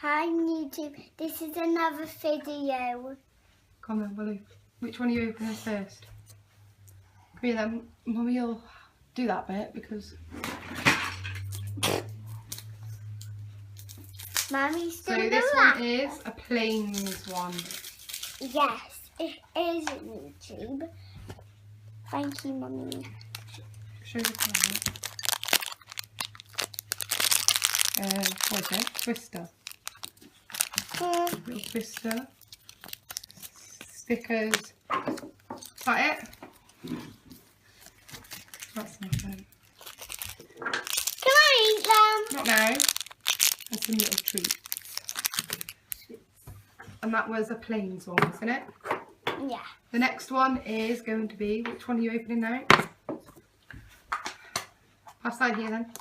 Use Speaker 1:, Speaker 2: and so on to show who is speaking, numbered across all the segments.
Speaker 1: Hi YouTube, this is another video.
Speaker 2: Come on, Willie. Which one are you opening first? Come here then. Mummy will do that bit because...
Speaker 1: Mummy's
Speaker 2: So
Speaker 1: doing
Speaker 2: this
Speaker 1: that.
Speaker 2: one is a plains one.
Speaker 1: Yes, it is YouTube. Thank you, Mummy.
Speaker 2: Show the camera. What is it? Twister. Little twister. Stickers. Is that it? That's nothing.
Speaker 1: Can I eat them?
Speaker 2: Not now. And some little treats. And that was a plains one, wasn't it?
Speaker 1: Yeah.
Speaker 2: The next one is going to be, which one are you opening now? Pass that here then.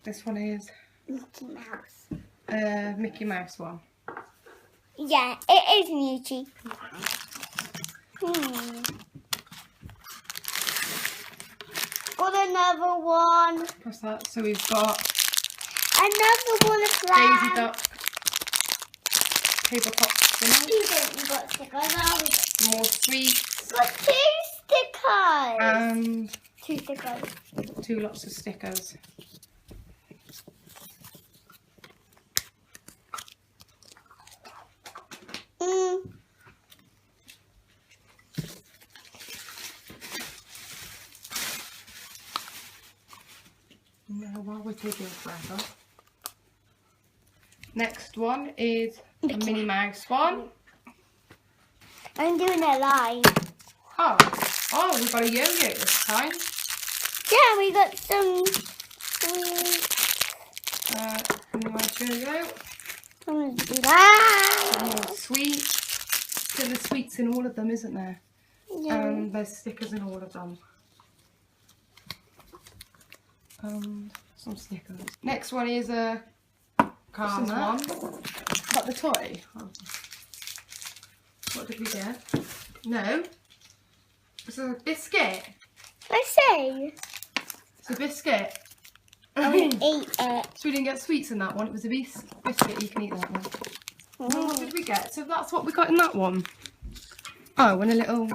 Speaker 2: This one is
Speaker 1: Mickey Mouse.
Speaker 2: Mickey Mouse one.
Speaker 1: Yeah, it is Mickey. Got another one.
Speaker 2: What's that? So we've got
Speaker 1: Another one of
Speaker 2: Daisy
Speaker 1: them.
Speaker 2: Duck, Paper Pop Spinner,
Speaker 1: You got stickers. Oh, we got
Speaker 2: more sweets,
Speaker 1: two stickers.
Speaker 2: and
Speaker 1: Two stickers.
Speaker 2: two lots of stickers. Now, while we're taking forever. Next one is a Minnie Mouse one.
Speaker 1: I'm doing it live.
Speaker 2: Oh, we've got a yo-yo this time.
Speaker 1: Yeah, we got some.
Speaker 2: Minnie Mouse yo-yo.
Speaker 1: I'm gonna do that.
Speaker 2: More sweets. So there's sweets in all of them, isn't there?
Speaker 1: Yeah.
Speaker 2: And there's stickers in all of them. Some stickers. Next one is a Karma one. Is that the toy? Oh. What did we get? No. It's a biscuit.
Speaker 1: Let's see.
Speaker 2: It's a biscuit.
Speaker 1: I ate it.
Speaker 2: So we didn't get sweets in that one. It was a biscuit. You can eat that one. And what did we get? So that's what we got in that one. Oh, and a little...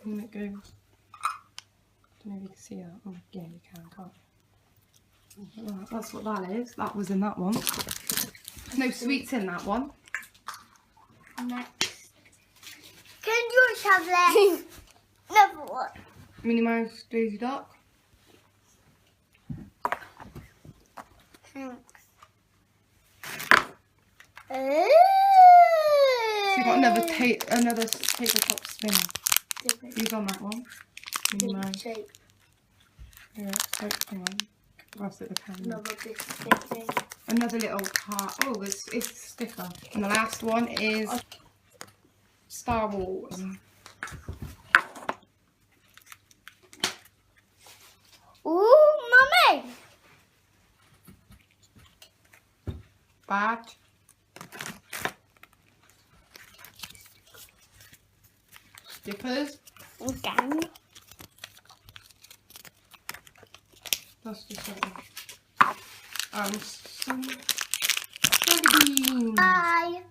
Speaker 2: And it goes... I don't know if you can see that. Oh, yeah, you can, can't you? Right, that's what that is. That was in that one. No sweets in that one.
Speaker 1: Next. Can you have that? Another one.
Speaker 2: Minnie Mouse, Daisy Duck.
Speaker 1: Thanks.
Speaker 2: So you got another paper top spinner. Who's on that one? Minnie Mouse.
Speaker 1: Shape.
Speaker 2: Yeah, so, hang on. Grasp at the camera.
Speaker 1: Another biscuit thing.
Speaker 2: Another little part. Oh, it's a sticker. And the last one is Star Wars.
Speaker 1: Ooh, Mummy!
Speaker 2: Badge. Stickers.
Speaker 1: Again.
Speaker 2: That's just it. Some candy beans.
Speaker 1: Bye.